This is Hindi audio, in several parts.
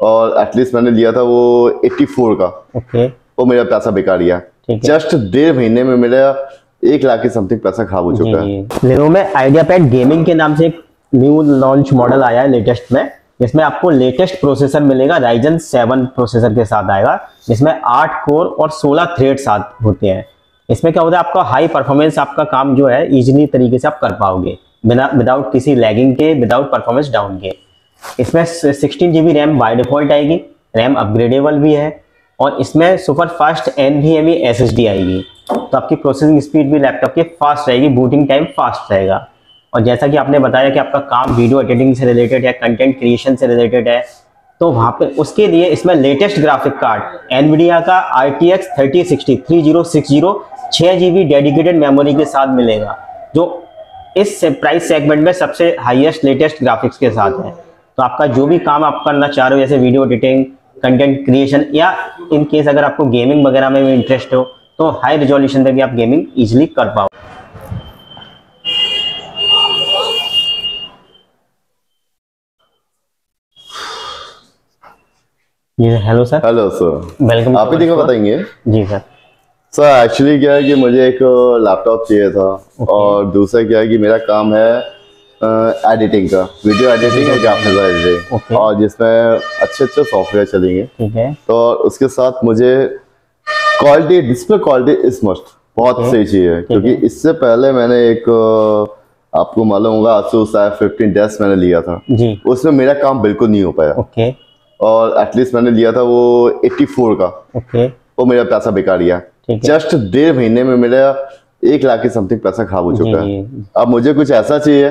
और एटलीस्ट मैंने लिया था वो 84 का। ओके। वो मेरा पैसा बेकार गया। जस्ट 1.5 महीने में मेरा 1 लाख के समथिंग पैसा खराब हो चुका है। लेनोवो में आइडियापैड गेमिंग के नाम से एक न्यू लॉन्च मॉडल आया है लेटेस्ट में, जिसमें आपको लेटेस्ट प्रोसेसर मिलेगा, Ryzen 7 प्रोसेसर के साथ आएगा, जिसमें 8 कोर और 16 थ्रेड साथ होते हैं। इसमें क्या होता है, आपका हाई परफॉर्मेंस, आपका काम जो है इजीली तरीके से आप कर पाओगे विदाउट किसी लैगिंग के, विदाउट परफॉर्मेंस डाउन के। इसमें 16 GB रैम बाय डिफॉल्ट आएगी, रैम अपग्रेडेबल भी है, और इसमें सुपर फास्ट NVMe SSD आएगी। तो आपकी प्रोसेसिंग स्पीड भी लैपटॉप की फास्ट रहेगी, बूटिंग टाइम फास्ट रहेगा। और जैसा कि आपने बताया कि आपका काम वीडियो एडिटिंग से रिलेटेड है, कंटेंट क्रिएशन से रिलेटेड है, तो वहाँ पे उसके लिए इसमें लेटेस्ट ग्राफिक कार्ड NVIDIA का RTX 3060 6 GB डेडिकेटेड मेमोरी के साथ मिलेगा, जो इस प्राइस सेगमेंट में सबसे हाईएस्ट लेटेस्ट ग्राफिक्स के साथ है। तो आपका जो भी काम आप करना चाह रहे हो, जैसे वीडियो एडिटिंग, कंटेंट क्रिएशन, या इन केस अगर आपको गेमिंग वगैरह में भी इंटरेस्ट हो, तो हाई रिजोल्यूशन पे भी आप गेमिंग इजीली कर पाओ। जी hello sir. Hello sir, welcome. आप ही बताएंगे? जी सर। सर एक्चुअली क्या है कि मुझे एक लैपटॉप चाहिए था। और दूसरा क्या है कि मेरा काम है एडिटिंग का, वीडियो एडिटिंग और ग्राफिक्स एडिटिंग, और जिसमें अच्छे सॉफ्टवेयर चलेंगे। ठीक है। तो उसके साथ मुझे क्वालिटी, डिस्प्ले क्वालिटी इस मस्ट बहुत सही चाहिए, क्योंकि इससे पहले मैंने एक आपको मालूम होगा Asus i15 मैंने लिया था जी। उसमें मेरा काम बिल्कुल नहीं हो पाया। ओके। और एटलीस्ट मैंने लिया था वो 84 का। ओके। वो मेरा पैसा बेकार गया। जस्ट 1.5 महीने में मेरा 1 लाख के समथिंग पैसा खराब हो चुका है। अब मुझे कुछ ऐसा चाहिए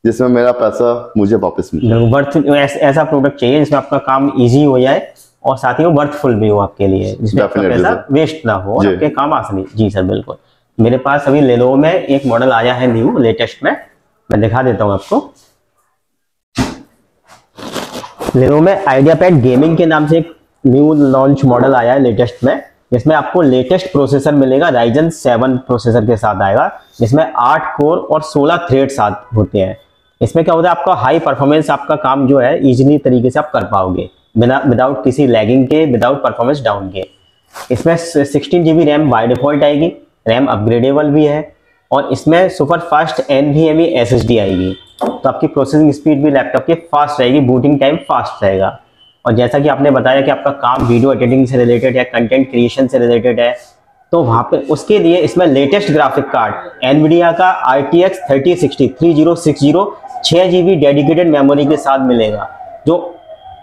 जिसमें मेरा पैसा मुझे वापस मिले। ऐसा प्रोडक्ट चाहिए जिसमें आपका काम इजी हो जाए और साथ ही वो वर्थफुल भी हो आपके लिए, जिसमें आपका पैसा वेस्ट ना हो और आपके काम आसानी। जी सर बिल्कुल। मेरे पास अभी लेनोवो में एक मॉडल आया है न्यू लेटेस्ट में, मैं दिखा देता हूँ आपको। लेनोवो में आइडियापैड गेमिंग के नाम से एक न्यू लॉन्च मॉडल आया है लेटेस्ट में, जिसमें आपको लेटेस्ट प्रोसेसर मिलेगा, Ryzen 7 प्रोसेसर के साथ आएगा, जिसमें 8 कोर और 16 थ्रेड साथ होते हैं। इसमें क्या होता है, आपका हाई परफॉर्मेंस, आपका काम जो है इजीली तरीके से आप कर पाओगे विदाउट किसी लैगिंग के, विदाउट परफॉर्मेंस डाउन के। इसमें 16 GB रैम बाय डिफॉल्ट आएगी, रैम अपग्रेडेबल भी है, और इसमें सुपर फास्ट NVMe SSD आएगी। तो आपकी प्रोसेसिंग स्पीड भी लैपटॉप की फास्ट रहेगी, बूटिंग टाइम फास्ट रहेगा। और जैसा कि आपने बताया कि आपका काम वीडियो एडिटिंग से रिलेटेड है, कंटेंट क्रिएशन से रिलेटेड है, तो वहाँ पे उसके लिए इसमें लेटेस्ट ग्राफिक कार्ड NVIDIA का RTX 3060 6 GB डेडिकेटेड मेमोरी के साथ मिलेगा, जो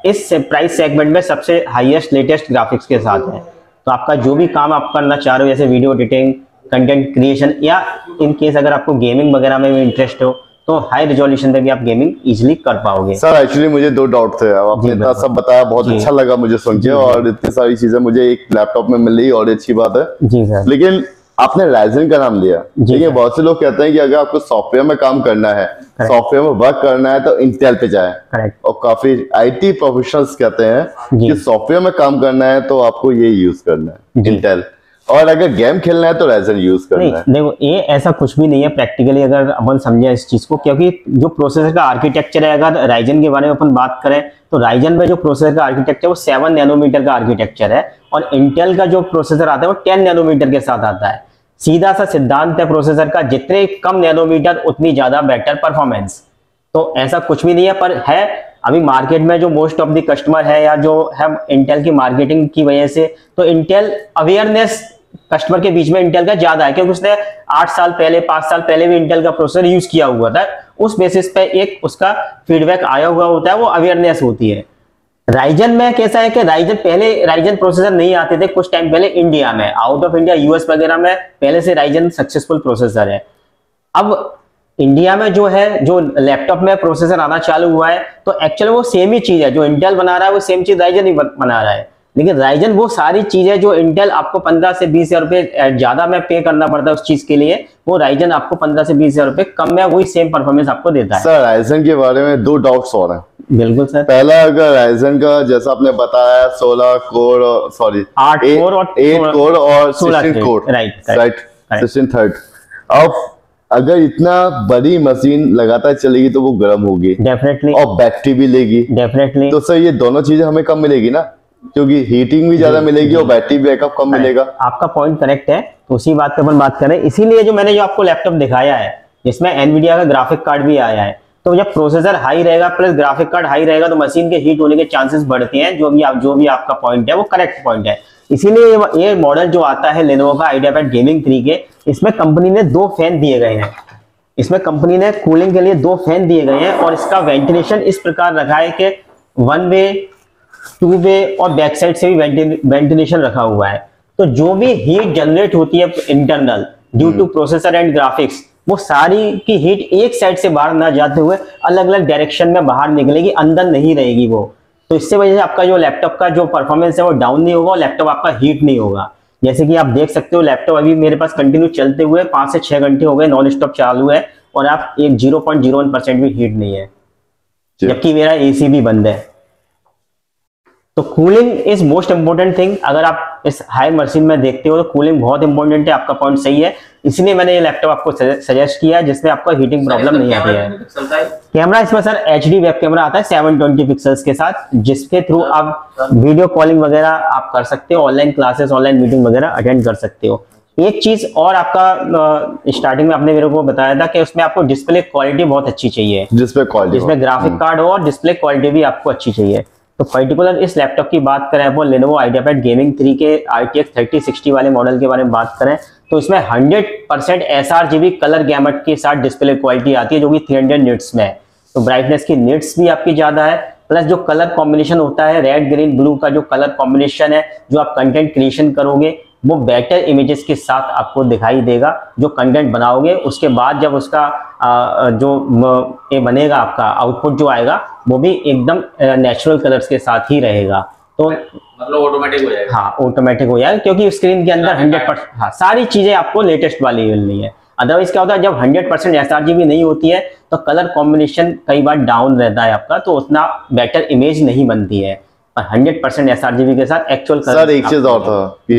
इस प्राइस सेगमेंट में सबसे हाईएस्ट लेटेस्ट ग्राफिक्स के साथ है। तो आपका जो भी काम आप करना चाह रहे हो, जैसे वीडियो एडिटिंग, कंटेंट क्रिएशन, या इन केस अगर आपको गेमिंग वगैरह में भी इंटरेस्ट हो, तो हाई रिजोल्यूशन पे भी आप गेमिंग इजीली कर पाओगे। सर एक्चुअली मुझे 2 डाउट थे, आपने इतना सब बताया, बहुत अच्छा लगा मुझे सुन के, और इतनी सारी चीजें मुझे एक लैपटॉप में मिल रही और अच्छी बात है जी सर। लेकिन आपने Ryzen का नाम लिया, लेकिन बहुत से लोग कहते हैं कि अगर आपको सॉफ्टवेयर में काम करना है, सॉफ्टवेयर में वर्क करना है, तो इंटेल पे जाए। और काफी IT प्रोफेशनल्स कहते हैं कि सॉफ्टवेयर में काम करना है तो आपको ये यूज करना है इंटेल, और अगर गेम खेलना है तो Ryzen यूज करना है। देखो ये ऐसा कुछ भी नहीं है प्रैक्टिकली, अगर अपन समझे इस चीज को, क्योंकि जो प्रोसेसर का आर्किटेक्चर है, अगर Ryzen के बारे में अपन बात करें तो Ryzen में जो प्रोसेसर का आर्किटेक्चर है वो 7 नैनोमीटर का आर्किटेक्चर है, और इंटेल का जो प्रोसेसर आता है वो 10 नैनोमीटर के साथ आता है। सीधा सा सिद्धांत है प्रोसेसर का, जितने कम नैनोमीटर उतनी ज्यादा बेटर परफॉर्मेंस। तो ऐसा कुछ भी नहीं है, पर है अभी मार्केट में जो मोस्ट ऑफ द कस्टमर है, या जो है इंटेल की मार्केटिंग की वजह से, तो इंटेल अवेयरनेस कस्टमर के बीच में इंटेल का ज्यादा है, क्योंकि उसने 8 साल पहले, 5 साल पहले भी इंटेल का प्रोसेसर यूज किया हुआ था। उस बेसिस पे एक उसका फीडबैक आया हुआ होता है, वो अवेयरनेस होती है। Ryzen में कैसा है कि Ryzen प्रोसेसर नहीं आते थे कुछ टाइम पहले इंडिया में, आउट ऑफ इंडिया US वगैरह में पहले से Ryzen सक्सेसफुल प्रोसेसर है। अब इंडिया में जो है, जो लैपटॉप में प्रोसेसर आना चालू हुआ है, तो एक्चुअली वो सेम ही चीज है, जो इंटेल बना रहा है वो सेम चीज Ryzen ही बना रहा है। लेकिन Ryzen वो सारी चीजें जो इंटेल आपको 15 से 20 हजार रुपए ज्यादा में पे करना पड़ता है उस चीज के लिए, वो Ryzen आपको 15 से 20 हजार रुपए कम में वही सेम परफॉर्मेंस आपको देता है। सर Ryzen के बारे में 2 डाउट्स और हैं। बिल्कुल सर। पहला, अगर Ryzen का जैसा आपने बताया 16 कोर, सॉरी 8 कोर और 16 कोर, राइट 16 थर्ड। अब अगर इतना बड़ी मशीन लगातार चलेगी तो वो गर्म होगी डेफिनेटली, और बैटरी भी लेगी डेफिनेटली। तो सर ये दोनों चीजें हमें कम मिलेगी ना, क्योंकि हीटिंग भी ज्यादा मिलेगी और बैटरी बैकअप कम मिलेगा। आपका पॉइंट करेक्ट है, तो उसी बात पे अपन बात करें। इसीलिए जो मैंने जो आपको लैपटॉप दिखाया है जिसमें एनवीडिया का ग्राफिक कार्ड भी आया है, तो जब प्रोसेसर हाई रहेगा प्लस ग्राफिक कार्ड हाई रहेगा तो मशीन के हीट होने के चांसेस बढ़ते हैं। जो भी आपका पॉइंट है वो करेक्ट पॉइंट है। इसीलिए ये मॉडल जो आता है लेनोवो का आइडियापैड गेमिंग 3 के, इसमें कंपनी ने 2 फैन दिए गए हैं। इसमें कंपनी ने कूलिंग के लिए 2 फैन दिए गए हैं और इसका वेंटिलेशन इस प्रकार रखा है कि 1 वे, 2 वे और बैक साइड से भी वेंटिलेशन रखा हुआ है। तो जो भी हीट जनरेट होती है internal due two processor and graphics, वो सारी की हीट एक साइड से बाहर ना जाते हुए अलग अलग डायरेक्शन में बाहर निकलेगी, अंदर नहीं रहेगी वो। तो इससे वजह से आपका जो लैपटॉप का जो परफॉर्मेंस है वो डाउन नहीं होगा और लैपटॉप आपका हीट नहीं होगा। जैसे कि आप देख सकते हो लैपटॉप अभी मेरे पास कंटिन्यू चलते हुए 5 से 6 घंटे हो गए, नॉन स्टॉप चालू है और आप एक 0.01% भी हीट नहीं है, जबकि मेरा एसी भी बंद है। तो cooling is most important thing. अगर आप इस हाई मशीन में देखते हो तो कूलिंग बहुत इंपॉर्टेंट है। आपका पॉइंट सही है, इसलिए मैंने ये लैपटॉप आपको सजेस्ट किया है जिसमें आपको हीटिंग प्रॉब्लम नहीं आती है। कैमरा इसमें सर HD वेब कैमरा आता है 720 पिक्सल्स के साथ, जिसके थ्रू आप वीडियो कॉलिंग वगैरह आप कर सकते हो, ऑनलाइन क्लासेस, ऑनलाइन मीटिंग वगैरह अटेंड कर सकते हो। एक चीज और आपका स्टार्टिंग में आपने मेरे को बताया था कि उसमें आपको डिस्प्ले क्वालिटी बहुत अच्छी चाहिए, जिसमें ग्राफिक कार्ड हो और डिस्प्ले क्वालिटी भी आपको अच्छी चाहिए। तो पर्टिकुलर इस लैपटॉप की बात करें वो लेनोवो आइडियापैड गेमिंग 3 के RTX 3060 वाले मॉडल के बारे में बात करें तो इसमें 100% sRGB कलर गैमट के साथ डिस्प्ले क्वालिटी आती है जो कि 300 निट्स में है। तो ब्राइटनेस की निट्स भी आपकी ज्यादा है, प्लस जो कलर कॉम्बिनेशन होता है रेड ग्रीन ब्लू का जो कलर कॉम्बिनेशन है, जो आप कंटेंट क्रिएशन करोगे वो बेटर इमेजेस के साथ आपको दिखाई देगा। जो कंटेंट बनाओगे उसके बाद जब उसका ये बनेगा, आपका आउटपुट जो आएगा वो भी एकदम नेचुरल कलर्स के साथ ही रहेगा। तो मतलब ऑटोमेटिक हो जाएगा। हाँ, ऑटोमेटिक हो जाएगा क्योंकि स्क्रीन के अंदर 100% हाँ सारी चीजें आपको लेटेस्ट वाली मिलनी है। अदरवाइज क्या होता है जब 100% sRGB नहीं होती है तो कलर कॉम्बिनेशन कई बार डाउन रहता है आपका, तो उतना बेटर इमेज नहीं बनती है। 100% sRGB के साथ एक्चुअल कलर। सर एक चीज और था कि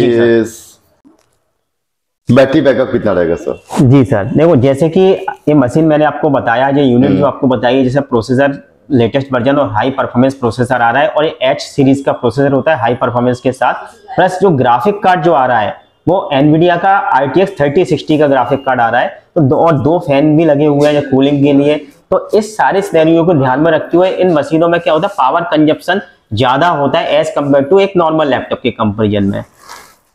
बैटरी बैकअप कितना रहेगा सर? जी सर, देखो जैसे कि ये मशीन मैंने आपको बताया, जो यूनिट जो आपको बताई है, जैसे प्रोसेसर लेटेस्ट वर्जन और हाई परफॉर्मेंस प्रोसेसर आ रहा है और ये H सीरीज का प्रोसेसर होता है हाई परफॉर्मेंस के साथ, प्लस जो ग्राफिक कार्ड जो आ रहा है वो एनवीडिया का RTX 3060 का ग्राफिक कार्ड आ रहा है। तो दो फैन भी लगे हुए हैं कूलिंग के लिए। तो इस सारे सिनेरियो को ध्यान में रखते हुए इन मशीनों में क्या होता है, पावर कंजप्शन ज्यादा होता है एज कम्पेयर टू एक नॉर्मल लैपटॉप के कंपेरिजन में।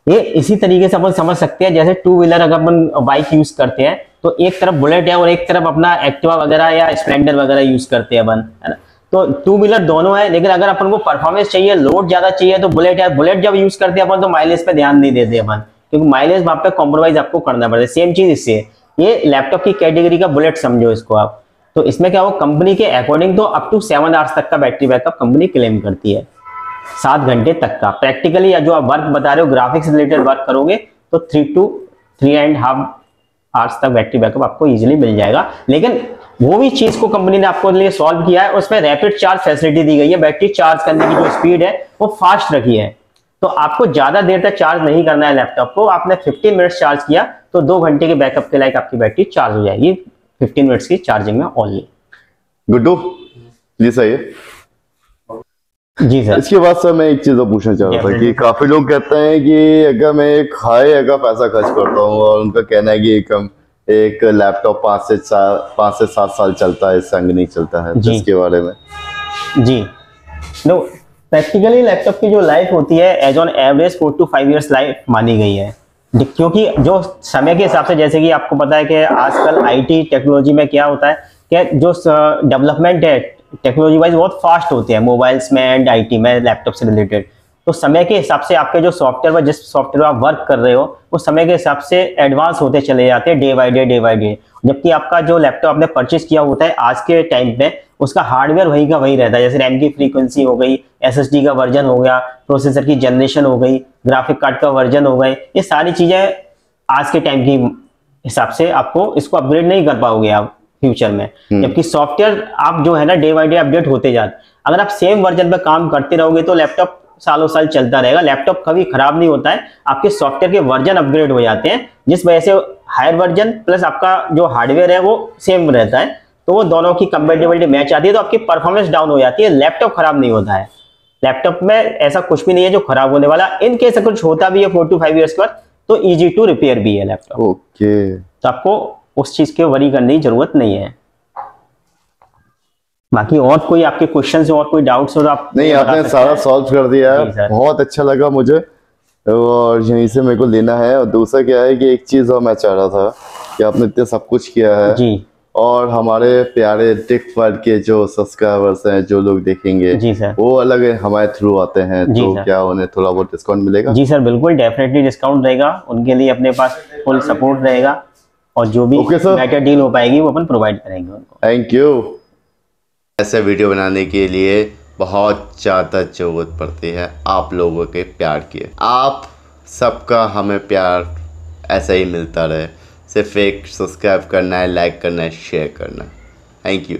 ये इसी तरीके से अपन समझ सकते हैं जैसे टू व्हीलर अगर अपन बाइक यूज करते हैं तो एक तरफ बुलेट है और एक तरफ अपना एक्टिवा वगैरह या स्प्लेंडर वगैरह यूज करते हैं अपन, है ना। तो टू व्हीलर दोनों है, लेकिन अगर अपन को परफॉर्मेंस चाहिए, लोड ज्यादा चाहिए तो बुलेट है। बुलेट जब यूज करते हैं अपन तो माइलेज पे ध्यान नहीं देते अपन, क्योंकि माइलेज वहां पे कॉम्प्रोमाइज आपको करना पड़ता है। सेम चीज इससे, ये लैपटॉप की कैटेगरी का बुलेट समझो इसको आप। तो इसमें क्या हो, कंपनी के अकॉर्डिंग तो अप टू 7 आवर्स तक का बैटरी बैकअप कंपनी क्लेम करती है, 7 घंटे तक का। प्रैक्टिकली जो आप वर्क बता रहे हो ग्राफिक्स रिलेटेड वर्क करोगे तो 3 to 3.5 आवर्स तक बैटरी बैकअप आपको इजीली मिल जाएगा। लेकिन वो भी चीज को कंपनी ने आपको लिए सॉल्व किया है, उसमें रैपिड चार्ज फैसिलिटी दी गई है। बैटरी चार्ज करने की जो स्पीड है वो फास्ट रखी है, तो आपको ज्यादा देर तक चार्ज नहीं करना है लैपटॉप को। आपने 15 मिनट्स चार्ज किया तो 2 घंटे के बैकअप के लायक आपकी बैटरी चार्ज हो जाएगी 15 मिनट्स की चार्जिंग में ओनली। गुड्डू जी सही है जी सर। इसके बाद सर मैं एक चीज और पूछना चाह रहा था कि काफी लोग कहते हैं कि अगर मैं एक हाई अगर पैसा खर्च करता हूँ और उनका कहना है कि एक लैपटॉप 5 से 7 साल चलता है, इससे आगे नहीं चलता है, इसके बारे में? जी नो, प्रैक्टिकली लैपटॉप की जो लाइफ होती है as on average 4 to 5 years life मानी गई है, क्योंकि जो समय के हिसाब से, जैसे कि आपको पता है कि आजकल IT टेक्नोलॉजी में क्या होता है कि जो डेवलपमेंट है टेक्नोलॉजी वाइज बहुत फास्ट होते हैं मोबाइल्स में एंड IT में लैपटॉप से रिलेटेड। तो समय के हिसाब से आपके जो सॉफ्टवेयर पर जिस सॉफ्टवेयर आप वर्क कर रहे हो वो समय के हिसाब से एडवांस होते चले जाते हैं डे बाय डे। जबकि आपका जो लैपटॉप आपने परचेज किया होता है आज के टाइम पे उसका हार्डवेयर वही का वही रहता है। जैसे रैम की फ्रीक्वेंसी हो गई, SSD का वर्जन हो गया, प्रोसेसर की जनरेशन हो गई, ग्राफिक कार्ड का वर्जन हो गए, ये सारी चीजें आज के टाइम की हिसाब से आपको इसको अपग्रेड नहीं कर पाओगे आप फ्यूचर में। जबकि सॉफ्टवेयर आप जो है ना डे बाय डे अपडेट होते जाते। अगर आप सेम वर्जन पे काम करते रहोगे तो लैपटॉप सालों साल चलता रहेगा। लैपटॉप कभी खराब नहीं होता है, आपके सॉफ्टवेयर के वर्जन अपग्रेड हो जाते हैं, जिस वजह से हायर वर्जन प्लस आपका जो हार्डवेयर है वो सेम रहता है, तो वो दोनों की कंपेटेबिलिटी मैच आती है, तो आपकी परफॉर्मेंस डाउन हो जाती है। लैपटॉप खराब नहीं होता है, लैपटॉप में ऐसा कुछ भी नहीं है जो खराब होने वाला। इन केस अगर कुछ होता भी है 4 to 5 ईयर्स के बाद, तो इजी टू रिपेयर भी है लैपटॉप। ओके, तो आपको उस चीज के वरी करने की जरूरत नहीं है। बाकी और कोई आपके क्वेश्चन है और कोई डाउट्स हो तो आप नहीं, आपने सारा सॉल्व कर दिया जी है, सर। बहुत अच्छा लगा मुझे, और यहीं से मेरे को लेना है। और दूसरा क्या है कि एक चीज और मैं चाह रहा था कि आपने इतना सब कुछ किया है जी और हमारे प्यारे टेक वर्ल्ड के जो सब्सक्राइबर्स हैं, जो लोग देखेंगे जी सर, वो अलग है, हमारे थ्रू आते हैं, जी तो सर। क्या उन्हें थोड़ा बहुत डिस्काउंट मिलेगा? जी सर, बिल्कुल डेफिनेटली डिस्काउंट रहेगा उनके लिए, अपने पास फुल सपोर्ट रहेगा, और जो भी ओके सर। बेटर डील हो पाएगी वो अपन प्रोवाइड करेंगे उनको। Thank you. ऐसे वीडियो बनाने के लिए बहुत ज़्यादा ज़रूरत पड़ती है आप लोगों के प्यार की। आप सबका हमें प्यार ऐसा ही मिलता रहे, सिर्फ एक सब्सक्राइब करना है, लाइक करना है, शेयर करना है। Thank you.